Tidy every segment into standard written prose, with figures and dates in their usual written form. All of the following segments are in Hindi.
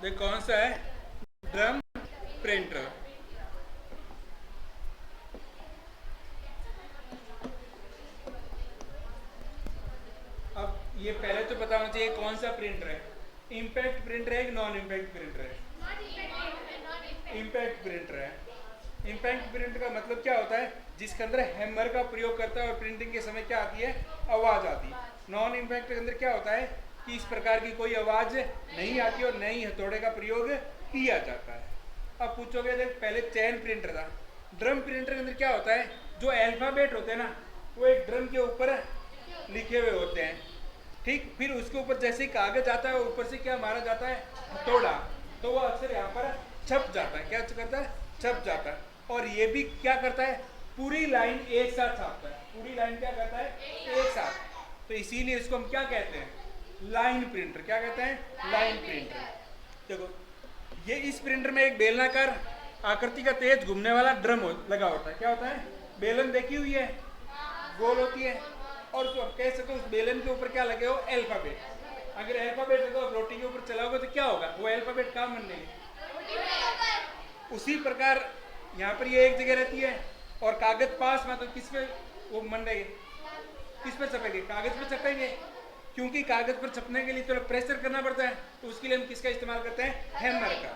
ये कौन सा है? Drum printer. अब ये पहले तो पता होना चाहिए कौन सा प्रिंटर है। इम्पैक्ट प्रिंटर है कि नॉन इम्पैक्ट प्रिंटर है? इम्पैक्ट प्रिंटर है। इम्पैक्ट प्रिंटर का मतलब क्या होता है? जिसके अंदर हैमर का प्रयोग करता है और प्रिंटिंग के समय क्या आती है? आवाज आती है। नॉन इम्पैक्ट के अंदर क्या होता है कि इस प्रकार की कोई आवाज नहीं आती और न ही हथौड़े का प्रयोग किया जाता है। अब पूछोगे देख, पहले चैन प्रिंटर था। ड्रम प्रिंटर के अंदर क्या होता है? जो अल्फाबेट होते हैं ना, वो एक ड्रम के ऊपर लिखे हुए होते हैं। ठीक, फिर उसके ऊपर जैसे ही कागज आता है ऊपर से क्या मारा जाता है? हथौड़ा। तो वो अक्सर यहाँ पर छप जाता है। क्या करता है? छप जाता है। और ये भी क्या करता है? पूरी लाइन एक साथ छापता है। पूरी लाइन क्या करता है? एक साथ। तो इसीलिए इसको हम क्या कहते हैं? Line printer. क्या कहते हैं? Line printer. देखो, ये इस प्रिंटर में एक बेलनाकार आकृति का तेज घूमने वाला ड्रम लगा होता है। क्या होता है? बेलन देखी हुई है, गोल होती है, और उसको कह सको उस बेलन के ऊपर क्या लगे हो? अल्फाबेट। अगर अल्फाबेट लगा रोटी के ऊपर चलाओगे तो क्या होगा? वो अल्फाबेट कहाँ बन लेगी? उसी प्रकार यहाँ पर ये एक जगह रहती है और कागज पास में, तो किस पे वो मन रहेगी? किस पे छपेंगे? कागज पे छपेंगे, क्योंकि कागज पर छपने के लिए तो प्रेशर करना पड़ता है। तो उसके लिए हम किसका इस्तेमाल करते हैं? हैमर का।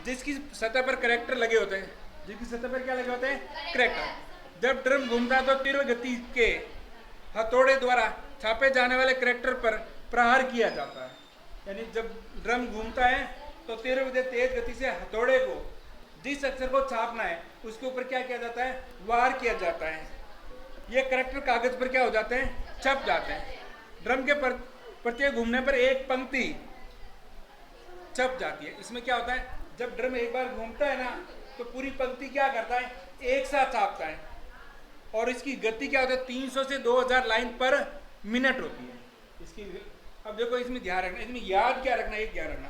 जिसकी सतह पर करैक्टर लगे होते हैं। जिसकी सतह पर क्या लगे होते हैं? करैक्टर। जब ड्रम घूमता है तो तीव्र गति के हथौड़े द्वारा छापे जाने वाले करैक्टर पर प्रहार किया जाता है। यानी जब ड्रम घूमता है तो तीव्र तेज गति से हथौड़े को जिस अक्षर को छापना है उसके ऊपर क्या किया जाता है? वार किया जाता है। ये करैक्टर कागज पर क्या हो जाते हैं? छप जाते हैं। ड्रम के प्रत्येक घूमने पर एक पंक्ति छप जाती है। इसमें क्या होता है? जब ड्रम एक बार घूमता है ना, तो पूरी पंक्ति क्या करता है? एक साथ छापता है। और इसकी गति क्या होता है? 300 से 2000 लाइन पर मिनट होती है इसकी। अब देखो, इसमें ध्यान रखना, इसमें याद क्या रखना, एक ध्यान रखना,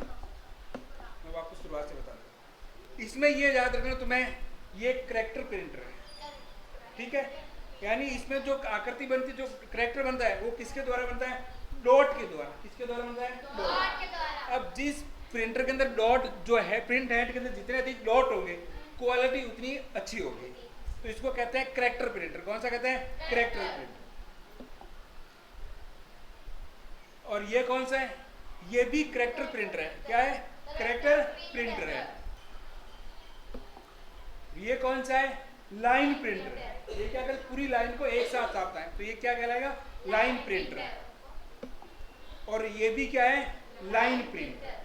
मैं वापस शुरुआत से बता दूँ। इसमें ये याद रखना तुम्हें, ये करैक्टर प्रिंटर है, ठीक है? यानी इसमें जो आकृति बनती, जो करैक्टर बनता है, वो किसके द्वारा बनता है? डॉट के द्वारा। किसके द्वारा बनता है? डॉट के द्वारा। अब जिस प्रिंटर के अंदर डॉट जो है, प्रिंट हेड के अंदर जितने अधिक डॉट होंगे, क्वालिटी उतनी अच्छी होगी। तो इसको कहते हैं करैक्टर प्रिंटर। कौन सा कहते हैं? Character printer. और ये कौन सा है? ये भी करैक्टर प्रिंटर है। क्या है? करैक्टर प्रिंटर है। ये कौन सा है? लाइन प्रिंटर है। ये क्या कर पूरी लाइन को एक साथ छापता है, तो ये क्या कहलाएगा? Line printer. और ये भी क्या है? Line printer.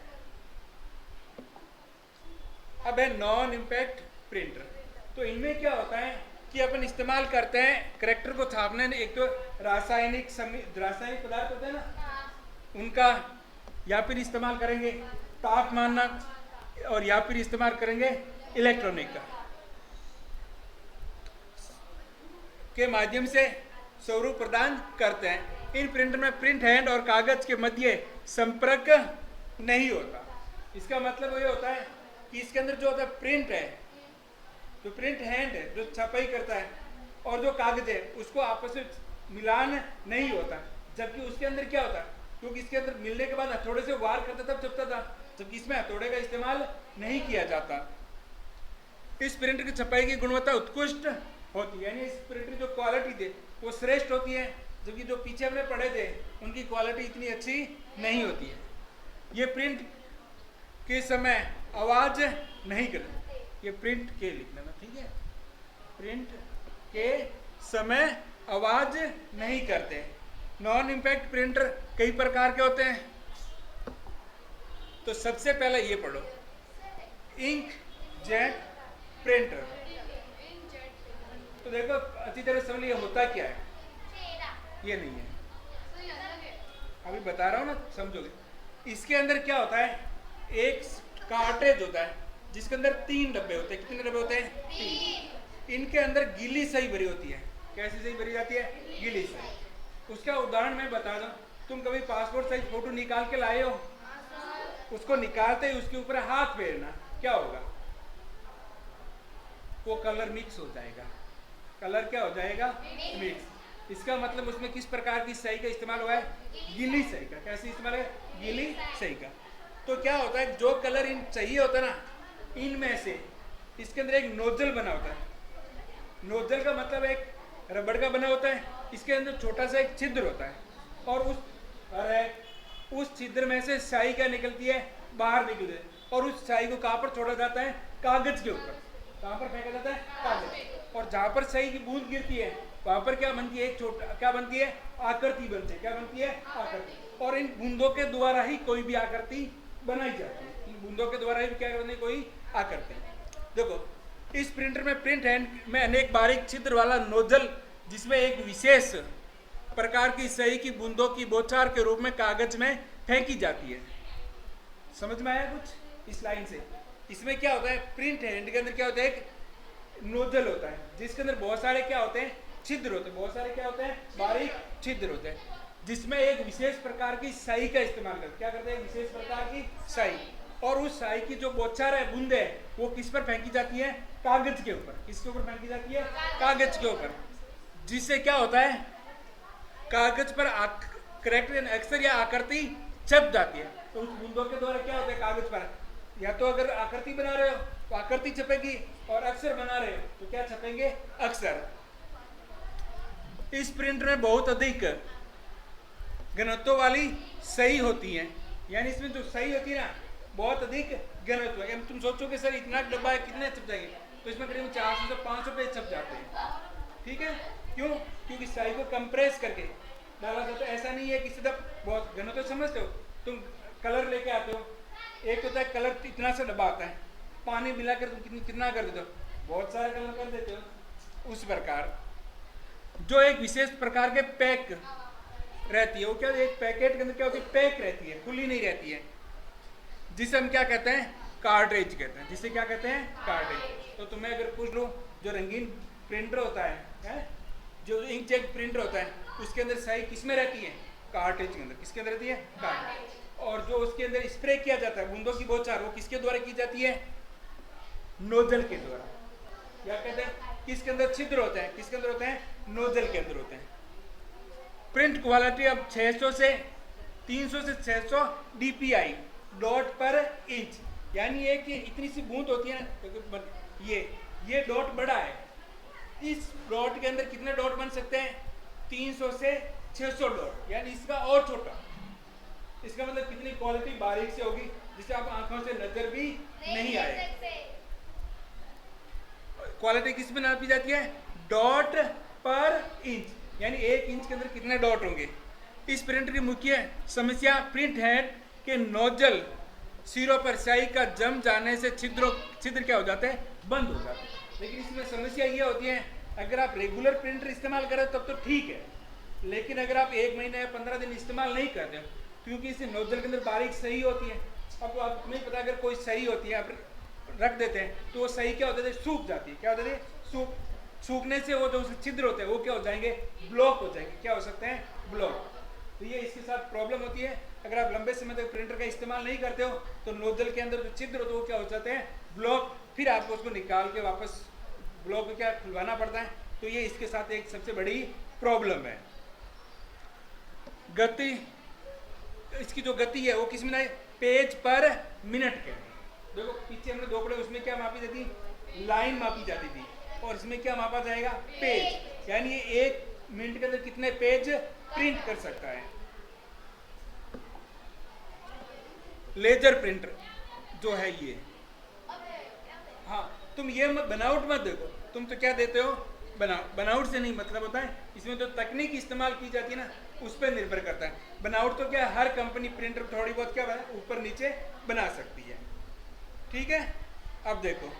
अब है नॉन इम्पैक्ट प्रिंटर। तो इनमें क्या होता है कि अपन इस्तेमाल करते हैं करैक्टर को छापने। एक तो रासायनिक पदार्थ होते हैं ना, उनका, या फिर इस्तेमाल करेंगे तापमान, और या फिर इस्तेमाल करेंगे इलेक्ट्रॉनिक का के माध्यम से स्वरूप प्रदान करते हैं। इन प्रिंटर में प्रिंट हैंड और कागज के मध्य संपर्क नहीं होता। इसका मतलब ये होता है कि इसके अंदर जो होता है प्रिंट है, जो प्रिंट हैंड है, जो छपाई करता है, और जो कागज है, उसको आपस में मिलान नहीं होता। जबकि उसके अंदर क्या होता है? क्योंकि इसके अंदर मिलने के बाद हथौड़े से वार करता तब छपता था, जबकि इसमें हथौड़े का इस्तेमाल नहीं किया जाता। इस प्रिंटर की छपाई की गुणवत्ता उत्कृष्ट होती है, यानी इस प्रिंटर की जो क्वालिटी थी वो श्रेष्ठ होती है, जबकि जो पीछे हमने पढ़े थे उनकी क्वालिटी इतनी अच्छी नहीं होती है। ये प्रिंट के समय आवाज नहीं करते। ये प्रिंट के लिख लेना, ठीक है? प्रिंट के समय आवाज नहीं करते। नॉन इम्पैक्ट प्रिंटर कई प्रकार के होते हैं। तो सबसे पहले ये पढ़ो, इंक जेट प्रिंटर। तो देखो अच्छी तरह समझ लिया होता क्या है। ये नहीं है, अभी बता रहा हूँ ना, समझोगे। इसके अंदर क्या होता है? एक कार्ट्रिज होता है जिसके अंदर 3 डब्बे होते हैं। कितने डब्बे होते हैं? 3। इनके अंदर गीली सही भरी होती है। कैसी सही भरी जाती है? गीली सही। उसका उदाहरण मैं बता दूं, तुम कभी पासपोर्ट साइज फोटो निकाल के लाए हो? उसको निकालते ही उसके ऊपर हाथ फेरना, क्या होगा? वो कलर मिक्स हो जाएगा। कलर क्या हो जाएगा? मिक्स। इसका मतलब उसमें किस प्रकार की सही का इस्तेमाल हुआ है? गीली सही का। कैसे इस्तेमाल है? गीली सही का। तो क्या होता है, जो कलर इन चाहिए होता है ना, इनमें से इसके अंदर एक नोजल बना होता है। नोजल का मतलब एक रबड़ का बना होता है, इसके अंदर छोटा सा एक छिद्र होता है, और उस छिद्र में से स्याही क्या निकलती है, बाहर निकलती है, और उस स्याही को कहाँ पर छोड़ा जाता है, कागज के ऊपर। कहाँ पर फेंका जाता है, कागज। और जहाँ पर स्याही की बूंद गिरती है वहां पर क्या बनती है, एक छोटा क्या बनती है, आकृति बनती है। क्या बनती है, आकृति। और इन बूंदों के द्वारा ही कोई भी आकृति बनाई जाती है। इन बूंदों के द्वारा ही क्या करनी, कोई आकृति। देखो इस प्रिंटर में प्रिंट हैंड में अनेक बारीक छिद्र वाला नोजल, जिसमें एक विशेष प्रकार की स्याही की बूंदों की बौछार के रूप में कागज में फेंकी जाती है। समझ में आया कुछ इस लाइन से? इसमें क्या होता है, प्रिंट हैंड के अंदर क्या होता है, एक नोजल होता है जिसके अंदर बहुत सारे क्या होते हैं, छिद्र होते हैं। बहुत सारे क्या होते हैं, बारीक छिद्र होते हैं, जिसमें एक विशेष प्रकार की स्याही का इस्तेमाल करते हैं। क्या करते हैं, विशेष प्रकार की स्याही। और उस स्याही की जो बौछार है, बूंदे है, वो किस पर फेंकी जाती है, कागज के ऊपर। किसके ऊपर फेंकी जाती है, कागज के ऊपर। जिससे क्या होता है, कागज पर करेक्टर अक्षर या आकृति छप जाती है। तो उस बूंदों के द्वारा क्या होता है, कागज पर या तो अगर आकृति बना रहे हो तो आकृति छपेगी, और अक्षर बना रहे हो तो क्या छपेंगे, अक्षर। इस प्रिंट में बहुत अधिक घनत्व वाली स्याही होती है, यानी इसमें जो स्याही होती है ना, बहुत अधिक घनत्व है। तुम सोचोगे सर इतना डब्बा है, कितने छप जाएंगे, तो इसमें करीब 400 से 500 पेज छप जाते हैं। ठीक है, क्यों, क्योंकि स्याही को कंप्रेस करके डाला जाता है। ऐसा नहीं है कि सीधा बहुत घनत्व समझते हो, तुम कलर लेके आते हो, एक होता है कलर इतना सा डब्बा आता है, पानी मिलाकर तुम कितना कर देते हो, बहुत सारा कलर कर देते हो। उस प्रकार जो एक विशेष प्रकार के पैक रहती है, वो क्या, एक पैकेट के अंदर क्या होती है, पैक रहती है, खुली नहीं रहती है, जिसे हम क्या कहते हैं, कार्ट्रिज कहते हैं। जिसे क्या कहते हैं, कार्ट्रिज। तो तुम्हें अगर पूछ लो, जो रंगीन प्रिंटर होता है, जो इंकजेट प्रिंटर होता है, उसके अंदर स्याही किसमें रहती है, कार्ट्रिज के अंदर। किसके अंदर रहती है, कार्ट्रिज। और जो उसके अंदर स्प्रे किया जाता है, बूंदों की बौछार, वो किसके द्वारा की जाती है, नोजल के द्वारा। क्या कहते हैं, किसके अंदर छिद्र होते हैं, किसके अंदर होते हैं, नोजल के अंदर होते हैं। प्रिंट क्वालिटी अब 600 से 300 से 600 DPI डॉट पर इंच, यानी एक इतनी सी बूंद होती है ना, ये डॉट बड़ा है, इस डॉट के अंदर कितने डॉट बन सकते हैं, 300 से 600 डॉट, यानी इसका और छोटा। इसका मतलब कितनी क्वालिटी बारीक से होगी, जिसे आप आंखों से नजर भी नहीं आए। क्वालिटी किस में नापी जाती है, डॉट पर इंच, यानी 1 इंच के अंदर कितने डॉट होंगे। इस प्रिंटर की मुख्य समस्या प्रिंट हेड के नोजल सिरों पर स्याही का जम जाने से छिद्र क्या हो जाते हैं, बंद हो जाते हैं। लेकिन इसमें समस्या ये होती है, अगर आप रेगुलर प्रिंटर इस्तेमाल करें तब तो ठीक है, लेकिन अगर आप 1 महीने या 15 दिन इस्तेमाल नहीं करते, क्योंकि इस नोजल के अंदर बारीक स्याही होती है। अब आपको नहीं पता, अगर कोई स्याही होती है आप रख देते हैं तो वो स्याही क्या होता है, सूख जाती है। क्या होता है, सूखने से वो जो छिद्र होते हैं वो क्या हो जाएंगे, ब्लॉक हो जाएंगे। क्या हो सकते हैं, ब्लॉक। तो ये इसके साथ प्रॉब्लम होती है। अगर आप लंबे समय तक प्रिंटर का इस्तेमाल नहीं करते हो तो नोजल के अंदर जो छिद्र होते हैं वो क्या हो जाते हैं, ब्लॉक। फिर आपको उसको निकाल के वापस ब्लॉक को क्या खुलवाना पड़ता है। तो ये इसके साथ एक सबसे बड़ी प्रॉब्लम है। गति, इसकी जो गति है वो किस में है, पेज पर मिनट के। देखो पीछे हमने 2 पढ़े, उसमें क्या मापी जाती, लाइन मापी जाती थी, और इसमें क्या मापा जाएगा, पेज। यानी ये 1 मिनट के अंदर कितने पेज प्रिंट कर सकता है। लेजर प्रिंटर जो है ये, हाँ तुम ये मत बनावट मत देखो, तुम तो क्या देते हो, बनावट से नहीं मतलब होता है, इसमें जो तकनीक इस्तेमाल की जाती है ना उस पर निर्भर करता है। बनावट तो क्या, हर कंपनी प्रिंटर थोड़ी बहुत क्या ऊपर नीचे बना सकती है। ठीक है, अब देखो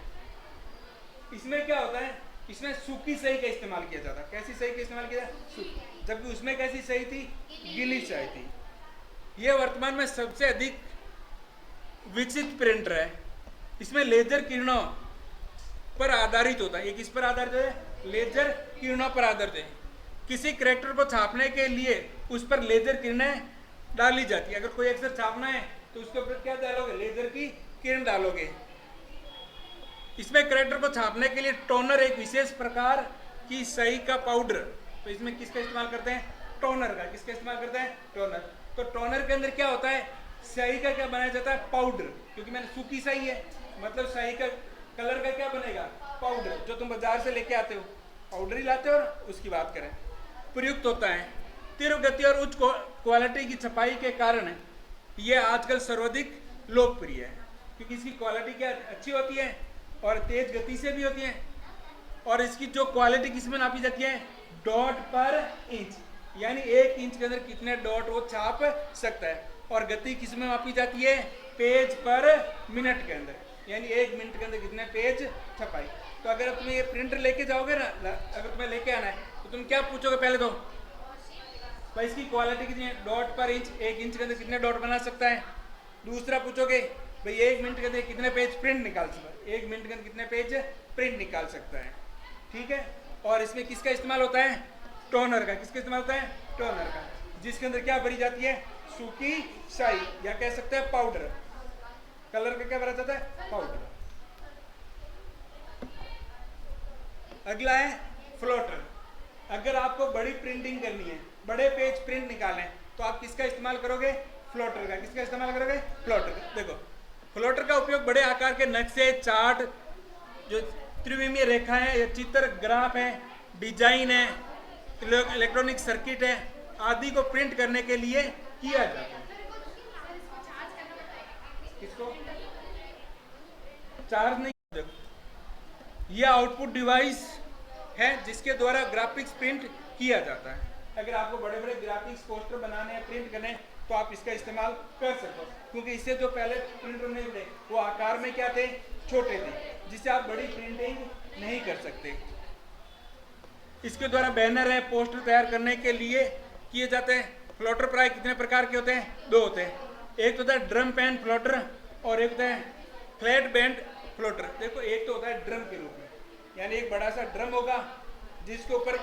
इसमें क्या होता है, इसमें सूखी स्याही का इस्तेमाल किया जाता है। कैसी स्याही का इस्तेमाल किया जाता, जबकि उसमें कैसी स्याही थी, गीली स्याही थी। यह वर्तमान में सबसे अधिक विकसित प्रिंटर है। इसमें लेजर किरणों पर आधारित होता है। ये किस पर आधारित है, लेजर किरणों पर आधारित है। किसी कैरेक्टर को छापने के लिए उस पर लेजर किरणें डाली जाती है। अगर कोई अक्षर छापना है तो उसके ऊपर क्या डालोगे, लेजर की किरण डालोगे। इसमें कैरेक्टर को छापने के लिए टोनर, एक विशेष प्रकार की स्याही का पाउडर, तो इसमें किसका इस्तेमाल करते हैं, टोनर का। किसका इस्तेमाल करते हैं, टोनर। तो टोनर के अंदर क्या होता है, स्याही का क्या बनाया जाता है? पाउडर, क्योंकि मैंने सूखी स्याही है, मतलब स्याही का कलर का क्या बनेगा? पाउडर, जो तुम बाजार से लेके आते हो, पाउडर ही लाते हो ना, उसकी बात करें। प्रयुक्त होता है। तीव्र गति और उच्च क्वालिटी की छपाई के कारण ये आजकल सर्वाधिक लोकप्रिय है, क्योंकि इसकी क्वालिटी क्या अच्छी होती है और तेज गति से भी होती है। और इसकी जो क्वालिटी किसमें नापी जाती है? डॉट पर इंच, यानी 1 इंच के अंदर कितने डॉट वो छाप सकता है। और गति किसमें मापी जाती है? पेज पर मिनट के अंदर, यानी 1 मिनट के अंदर कितने पेज छपाई। तो अगर तुम्हें ये प्रिंटर लेके जाओगे ना, अगर तुम्हें लेके आना है तो तुम क्या पूछोगे? पहले तो भाई इसकी क्वालिटी कितनी है? डॉट पर इंच, 1 इंच के अंदर कितने डॉट बना सकता है। दूसरा पूछोगे भाई 1 मिनट के अंदर कितने पेज प्रिंट निकाल सकता है, 1 मिनट के अंदर कितने पेज प्रिंट निकाल सकता है। ठीक है। और इसमें किसका इस्तेमाल होता है? टोनर का। किसका इस्तेमाल होता है? टोनर का, जिसके अंदर क्या भरी जाती है? सूखी स्याही, या कह सकते हैं पाउडर। कलर का क्या भरा जाता है? पाउडर। अगला है फ्लोटर। अगर आपको बड़ी प्रिंटिंग करनी है, बड़े पेज प्रिंट निकालने, तो आप किसका इस्तेमाल करोगे? फ्लोटर का। किसका इस्तेमाल करोगे? फ्लोटर का। देखो, फ्लोटर का उपयोग बड़े आकार के नक्शे, चार्ट, जो त्रिविमीय रेखा है या चित्र, ग्राफ है, डिजाइन है, इलेक्ट्रॉनिक सर्किट है आदि को प्रिंट करने के लिए किया जाता है। किसको चार्ज नहीं? यह आउटपुट डिवाइस है जिसके द्वारा ग्राफिक्स प्रिंट किया जाता है। अगर आपको बड़े बड़े ग्राफिक्स पोस्टर बनाने हैं, प्रिंट करने हैं, तो आप इसका इस्तेमाल कर सकते हो, क्योंकि इससे जो पहले प्रिंटर नहीं थे वो आकार में क्या थे? छोटे थे, जिससे आप बड़ी प्रिंटिंग नहीं कर सकते। इसके द्वारा बैनर है, पोस्टर तैयार करने के लिए किए जाते हैं। फ्लोटर प्राय कितने प्रकार के होते हैं? 2 होते हैं। एक तो होता है ड्रम पैन फ्लोटर और एक होता है फ्लैट बैंड फ्लोटर। देखो, एक तो होता है ड्रम के रूप में, यानी एक बड़ा सा ड्रम होगा जिसके ऊपर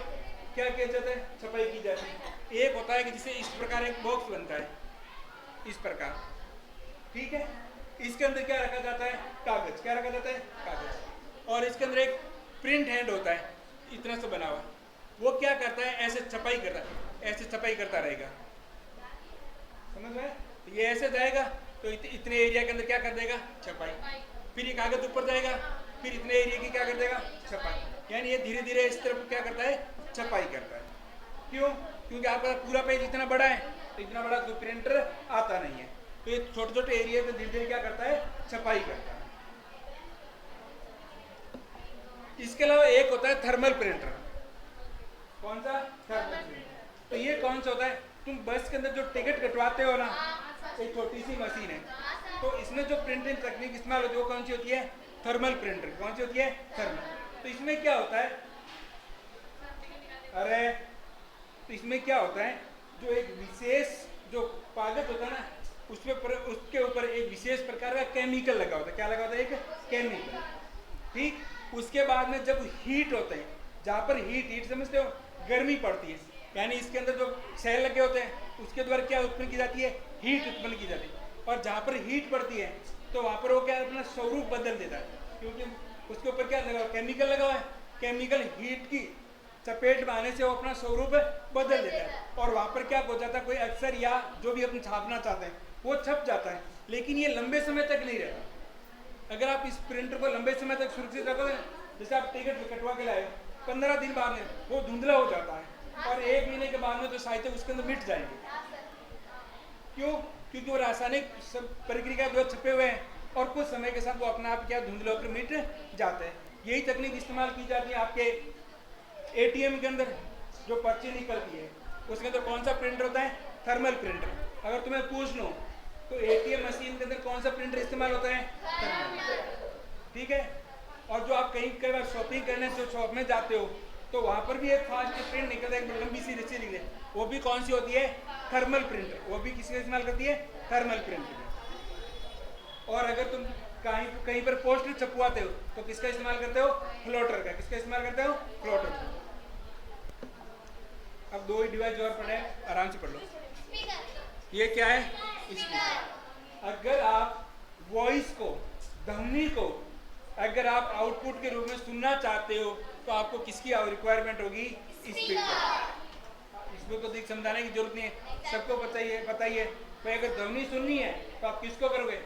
क्या किया जाता है? छपाई की जाती है। एक होता है कि जिसे इस प्रकार एक बॉक्स बनता है, इस प्रकार। ठीक है। इसके अंदर क्या रखा जाता है? कागज। क्या रखा जाता है? कागज। और इसके अंदर एक प्रिंट हैंड होता है, इतना सा बना हुआ। वो क्या करता है? ऐसे छपाई करता है, ऐसे छपाई करता रहेगा। समझ में? तो ये ऐसे जाएगा तो इतने एरिया के अंदर क्या कर देगा? छपाई। फिर ये कागज ऊपर जाएगा, फिर इतने एरिया की क्या कर देगा? छपाई। यानी ये धीरे धीरे इस तरफ क्या करता है? छपाई करता है। क्यों? क्योंकि आपका पूरा पेज इतना बड़ा है, तो इतना बड़ा तो प्रिंटर आता नहीं है, तो ये छोटे छोटे एरिया में धीरे धीरे क्या करता है? छपाई करता है। इसके अलावा एक होता है थर्मल प्रिंटर। कौन सा? Thermal printer. तो ये कौन सा होता है? तुम बस के अंदर जो टिकट कटवाते हो ना, एक छोटी सी मशीन है, तो इसमें जो प्रिंटिंग तकनीक इस्तेमाल होती है वो कौन सी होती है? Thermal printer. कौन सी होती है? थर्मल। तो इसमें क्या होता है? अरे, तो इसमें क्या होता है? जो एक विशेष जो कागज होता है ना, उसके ऊपर एक विशेष प्रकार का केमिकल लगा होता है। क्या लगा होता है? एक केमिकल। ठीक। उसके बाद में जब हीट होते हैं, जहाँ पर हीट समझते हो, गर्मी पड़ती है, यानी इसके अंदर जो सेल लगे होते हैं उसके द्वारा क्या उत्पन्न की जाती है? हीट उत्पन्न की जाती है। और जहाँ पर हीट पड़ती है तो वहाँ पर वो क्या अपना स्वरूप बदल देता है, क्योंकि उसके ऊपर क्या लगा? केमिकल लगा हुआ है। केमिकल हीट की चपेट में आने से वो अपना स्वरूप बदल देता है, और वहाँ पर क्या हो जाता है? कोई अक्षर या जो भी अपन छापना चाहते हैं वो छप जाता है, लेकिन ये लंबे समय तक नहीं रहता। अगर आप इस प्रिंटर को लंबे समय तक सुरक्षित रखोगे, जैसे आप टिकट कटवा के लाए, 15 दिन बाद में वो धुंधला हो जाता है, और 1 महीने के बाद में तो साहित्य उसके अंदर मिट जाएंगे। क्यों? क्योंकि वो रासायनिक प्रक्रिया जो छपे हुए हैं, और कुछ समय के साथ वो अपने आप क्या धुंधले होकर मिट जाते हैं। यही तकनीक इस्तेमाल की जाती है आपके एटीएम के अंदर, जो पर्ची निकलती है उसके अंदर कौन सा प्रिंटर होता है? Thermal printer. अगर तुम्हें पूछ लो तो एटीएम मशीन के अंदर कौन सा प्रिंटर इस्तेमाल होता है? थर्मल। ठीक है। और जो आप कई बार शॉपिंग करने जो शॉप में जाते हो, तो वहाँ पर भी एक फास्ट प्रिंट निकलता है, लंबी सी रस्सी निकले, वो भी कौन सी होती है? Thermal printer. वो भी किसका इस्तेमाल करती है? Thermal printer. और अगर तुम कहीं पर पोस्टर छपवाते हो तो किसका इस्तेमाल करते हो? फ्लोटर का। किसका इस्तेमाल करते हो? फ्लोटर का। अब 2 ही डिवाइस और पढ़े, आराम से पढ़ लो। ये क्या है? स्पीकर। अगर आप वॉइस को, ध्वनि को अगर आप आउटपुट के रूप में सुनना चाहते हो तो आपको किसकी रिक्वायरमेंट होगी? स्पीकर। इसमें तो देख समझाने की जरूरत नहीं है, सबको पता ही है। तो अगर ध्वनि सुननी है तो आप किसको करोगे?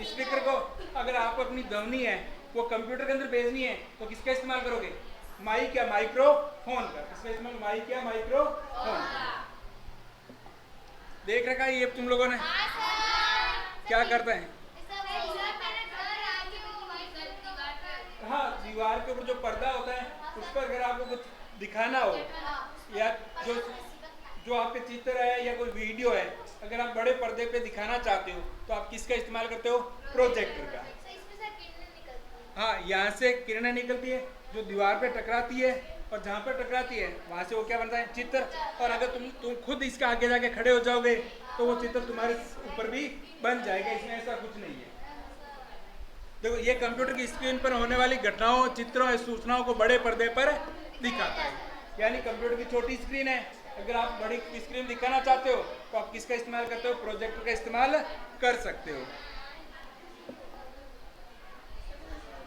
स्पीकर को। अगर आपको अपनी ध्वनि है वो कंप्यूटर के अंदर भेजनी है तो किसका इस्तेमाल करोगे? माइक या माइक्रोफोन का। इसका इस्तेमाल माइक या माइक्रोफोन का। देख रखा है ये तुम लोगों ने क्या करते हैं? हाँ, दीवार के ऊपर जो पर्दा होता है उस पर अगर आपको कुछ दिखाना हो या जो आपके चित्र है या कोई वीडियो है, अगर आप बड़े पर्दे पे दिखाना चाहते हो तो आप किसका इस्तेमाल करते हो? प्रोजेक्टर का। हाँ, यहाँ से किरणें निकलती है जो दीवार पे टकराती है, और जहाँ पर टकराती है वहाँ से वो क्या बनता है? चित्र। और अगर तुम खुद इसके आगे जाके खड़े हो जाओगे तो वो चित्र तुम्हारे ऊपर भी बन जाएगा। इसमें ऐसा कुछ नहीं है। देखो, ये कंप्यूटर की स्क्रीन पर होने वाली घटनाओं, चित्रों या सूचनाओं को बड़े पर्दे पर दिखाता है। यानी कंप्यूटर की छोटी स्क्रीन है, अगर आप बड़ी स्क्रीन दिखाना चाहते हो तो आप किसका इस्तेमाल करते हो? प्रोजेक्टर का इस्तेमाल कर सकते हो।